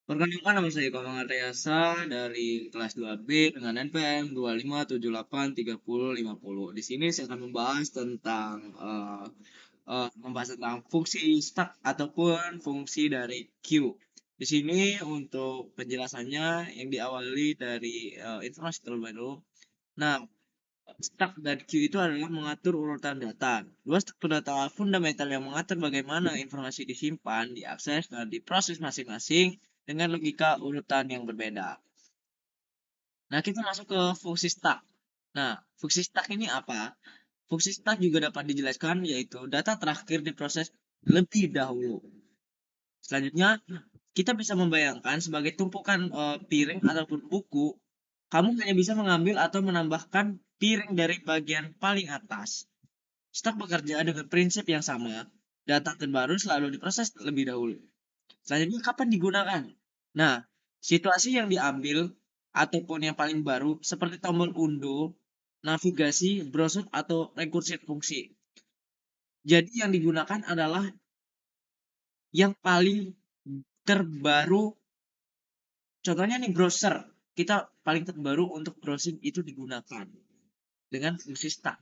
Perkenalkan, nama saya Komang Artayasa dari kelas 2B dengan NPM 25783050. Di sini saya akan membahas tentang fungsi stack ataupun fungsi dari queue. Di sini untuk penjelasannya yang diawali dari informasi terlebih dahulu. Nah, stack dan queue itu adalah mengatur urutan data. Dua struktur data fundamental yang mengatur bagaimana informasi disimpan, diakses, dan diproses masing-masing dengan logika urutan yang berbeda. Nah, kita masuk ke fungsi stack. Nah, fungsi stack ini apa? Fungsi stack juga dapat dijelaskan yaitu data terakhir diproses lebih dahulu. Selanjutnya, kita bisa membayangkan sebagai tumpukan piring ataupun buku, kamu hanya bisa mengambil atau menambahkan piring dari bagian paling atas. Stack bekerja dengan prinsip yang sama. Data terbaru selalu diproses lebih dahulu. Selanjutnya, kapan digunakan? Nah, situasi yang diambil ataupun yang paling baru seperti tombol unduh, navigasi, browser, atau rekursi fungsi. Jadi yang digunakan adalah yang paling terbaru. Contohnya nih browser, kita paling terbaru untuk browsing itu digunakan dengan fungsi stack.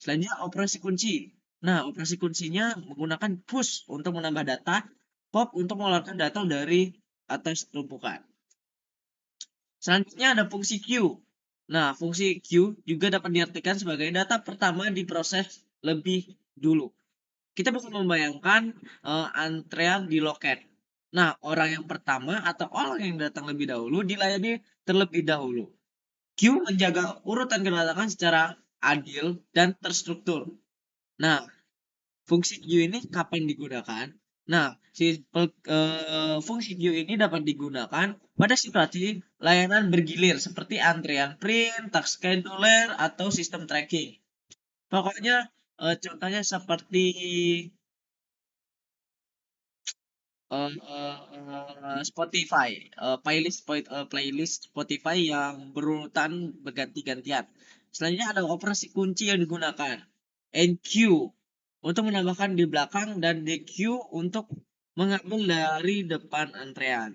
Selanjutnya operasi kunci. Nah, operasi kuncinya menggunakan push untuk menambah data, pop untuk mengeluarkan data dari atas tumpukan. Selanjutnya ada fungsi queue. Nah, fungsi queue juga dapat diartikan sebagai data pertama diproses lebih dulu. Kita bisa membayangkan antrean di loket. Nah, orang yang pertama atau orang yang datang lebih dahulu dilayani terlebih dahulu. Queue menjaga urutan kedatangan secara adil dan terstruktur. Nah, fungsi queue ini kapan digunakan? Nah, fungsi queue ini dapat digunakan pada situasi layanan bergilir seperti antrean print, task scheduler, atau sistem tracking. Pokoknya contohnya seperti Spotify, playlist Spotify yang berurutan berganti-gantian. Selanjutnya ada operasi kunci yang digunakan. NQ untuk menambahkan di belakang dan DQ untuk mengambil dari depan antrean.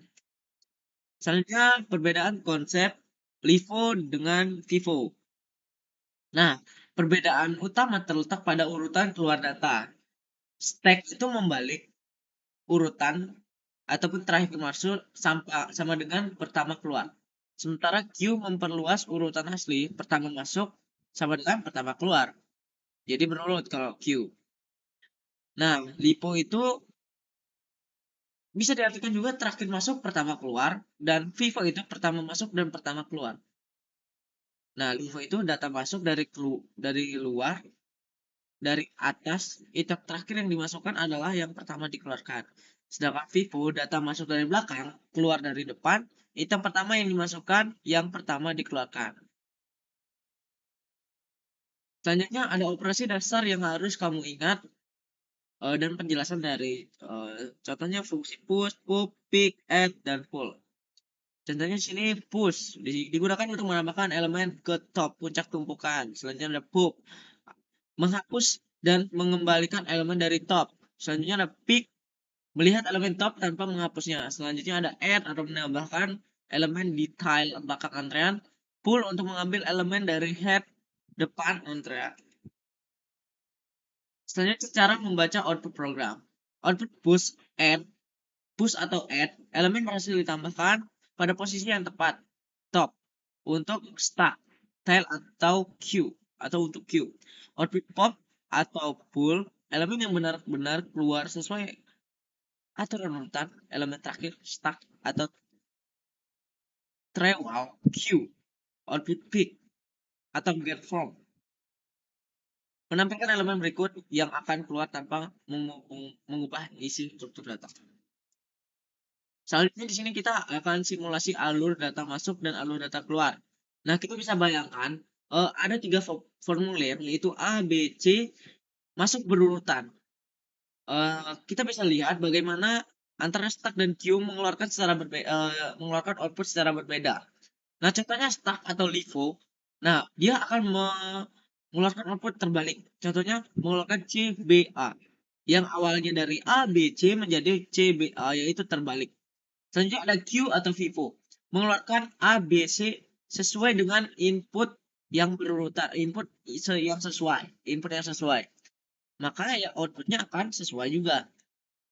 Selanjutnya perbedaan konsep LIFO dengan FIFO. Nah, perbedaan utama terletak pada urutan keluar data. Stack itu membalik urutan ataupun terakhir masuk sama dengan pertama keluar. Sementara Q memperluas urutan asli, pertama masuk sama dengan pertama keluar. Jadi berurut kalau Q. Nah, LIPO itu bisa diartikan juga terakhir masuk, pertama keluar, dan FIFO itu pertama masuk dan pertama keluar. Nah, LIFO itu data masuk dari luar, dari atas, item terakhir yang dimasukkan adalah yang pertama dikeluarkan. Sedangkan FIFO data masuk dari belakang, keluar dari depan, item pertama yang dimasukkan, yang pertama dikeluarkan. Selanjutnya ada operasi dasar yang harus kamu ingat dan penjelasan dari contohnya fungsi push, pop, pick, add, dan pull. Contohnya di sini push digunakan untuk menambahkan elemen ke top puncak tumpukan. Selanjutnya ada pop, menghapus dan mengembalikan elemen dari top. Selanjutnya ada pick, melihat elemen top tanpa menghapusnya. Selanjutnya ada add atau menambahkan elemen di tile belakang antrean. Pull untuk mengambil elemen dari head depan antrean. Selanjutnya cara membaca output program. Output push atau add, elemen berhasil ditambahkan pada posisi yang tepat, top, untuk stack, tail atau queue, atau untuk queue. Output pop atau pull, elemen yang benar-benar keluar sesuai aturan urutan, elemen terakhir, stack, atau trewal, queue. Output pick, atau get from, menampilkan elemen berikut yang akan keluar tanpa mengubah isi struktur data. Selanjutnya di sini kita akan simulasi alur data masuk dan alur data keluar. Nah, kita bisa bayangkan ada 3 formulir yaitu A, B, C masuk berurutan. Kita bisa lihat bagaimana antara stack dan queue mengeluarkan output secara berbeda. Nah, contohnya stack atau LIFO. Nah, dia akan mengeluarkan output terbalik. Contohnya mengeluarkan CBA. Yang awalnya dari A, B, C menjadi CBA, yaitu terbalik. Selanjutnya ada Q atau FIFO. Mengeluarkan A, B, C sesuai dengan input yang berurutan, input yang sesuai. Maka ya outputnya akan sesuai juga.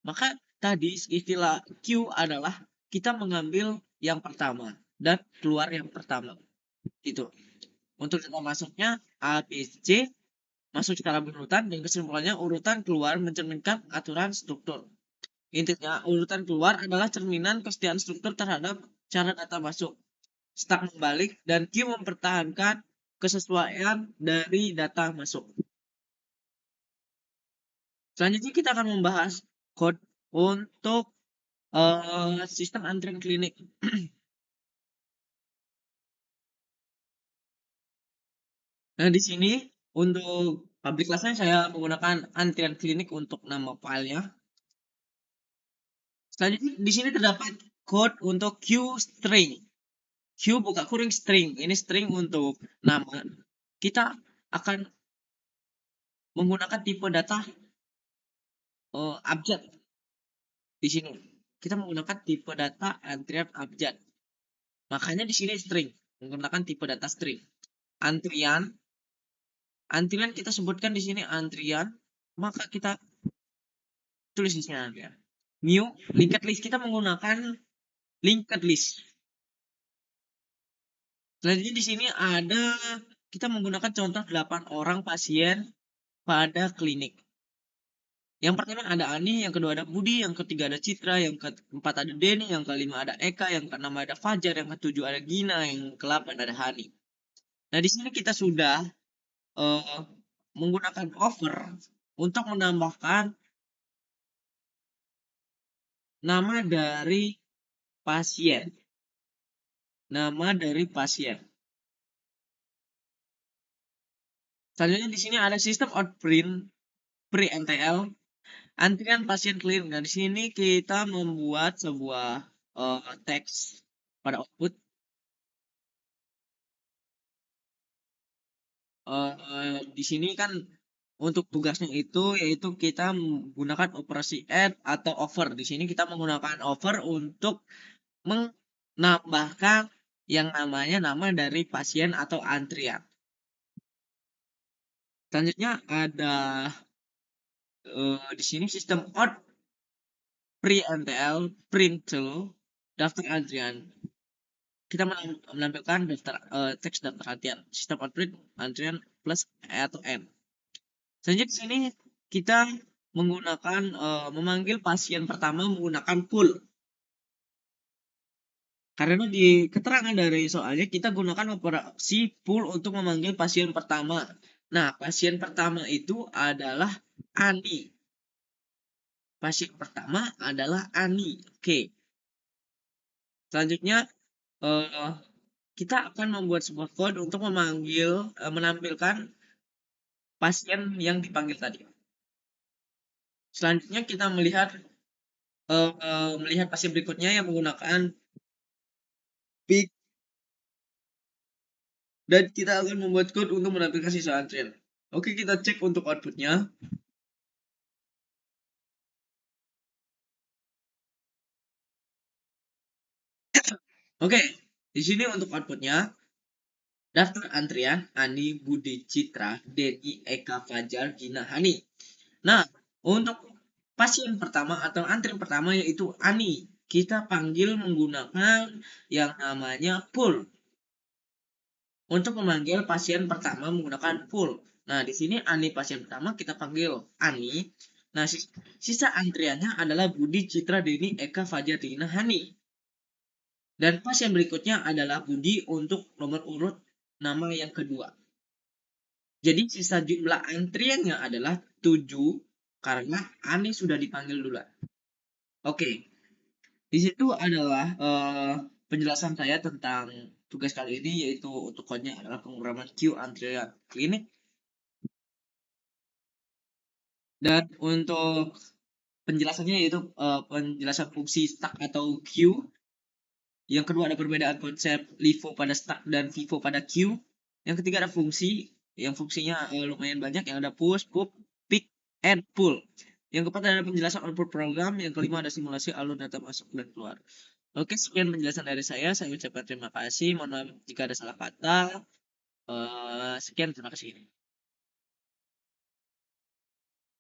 Maka tadi istilah Q adalah kita mengambil yang pertama dan keluar yang pertama. Gitu. Untuk data masuknya A, B, C masuk secara berurutan dan kesimpulannya urutan keluar mencerminkan aturan struktur. Intinya, urutan keluar adalah cerminan kesetiaan struktur terhadap cara data masuk. Stuck membalik dan Q mempertahankan kesesuaian dari data masuk. Selanjutnya kita akan membahas code untuk sistem antrian klinik. Nah, di sini untuk public class-nya saya menggunakan antrian klinik untuk nama filenya. Selanjutnya di sini terdapat code untuk Q string. Q buka kurung string. Ini string untuk nama. Kita akan menggunakan tipe data abjad di sini. Kita menggunakan tipe data antrian abjad. Makanya di sini string, menggunakan tipe data string. Antrian kita sebutkan di sini antrian, maka kita tulis di sini antrian. New linked list, kita menggunakan linked list. Selanjutnya di sini ada kita menggunakan contoh 8 orang pasien pada klinik. Yang pertama ada Ani, yang kedua ada Budi, yang ketiga ada Citra, yang keempat ada Denny, yang kelima ada Eka, yang keenam ada Fajar, yang ketujuh ada Gina, yang ke-8 ada Hani. Nah, di sini kita sudah menggunakan over untuk menambahkan nama dari pasien. Nama dari pasien. Selanjutnya di sini ada sistem outprint pre-NTL antrian pasien klinik. Nah, di sini kita membuat sebuah teks pada output. Di sini kan untuk tugasnya itu yaitu kita menggunakan operasi add atau over. Di sini kita menggunakan over untuk menambahkan yang namanya nama dari pasien atau antrian. Selanjutnya ada di sini sistem out pre-NTL print to daftar antrian. Kita menampilkan daftar teks daftar antrian, sistem out print antrian plus atau n. Selanjutnya di sini kita menggunakan memanggil pasien pertama menggunakan pool. Karena di keterangan dari soalnya kita gunakan operasi pool untuk memanggil pasien pertama. Nah, pasien pertama itu adalah Ani. Pasien pertama adalah Ani. Oke. Selanjutnya kita akan membuat sebuah code untuk menampilkan pasien yang dipanggil tadi. Selanjutnya kita melihat pasien berikutnya yang menggunakan pick dan kita akan membuat code untuk menampilkan sisa antrian. Oke, kita cek untuk outputnya. Oke, di sini untuk outputnya daftar antrian Ani, Budi, Citra, Denny, Eka, Fajar, Gina, Hani. Nah, untuk pasien pertama atau antrian pertama yaitu Ani, kita panggil menggunakan yang namanya pool. Untuk memanggil pasien pertama menggunakan pool. Nah, di sini Ani pasien pertama kita panggil Ani. Nah, sisa antriannya adalah Budi, Citra, Denny, Eka, Fajar, Gina, Hani. Dan pasien berikutnya adalah Budi untuk nomor urut nama yang kedua. Jadi sisa jumlah antriannya adalah 7 karena Ani sudah dipanggil dulu. Oke. Di situ adalah penjelasan saya tentang tugas kali ini yaitu untuk code-nya adalah pemrograman Q antrian klinik. Dan untuk penjelasannya yaitu penjelasan fungsi stack atau queue. Yang kedua ada perbedaan konsep LIFO pada stack dan FIFO pada queue. Yang ketiga ada fungsi, yang fungsinya lumayan banyak, yang ada push, pop, pick, and pull. Yang keempat ada penjelasan output program. Yang kelima ada simulasi alur data masuk dan keluar. Oke, sekian penjelasan dari saya ucapkan terima kasih, mohon maaf jika ada salah kata. Sekian, terima kasih.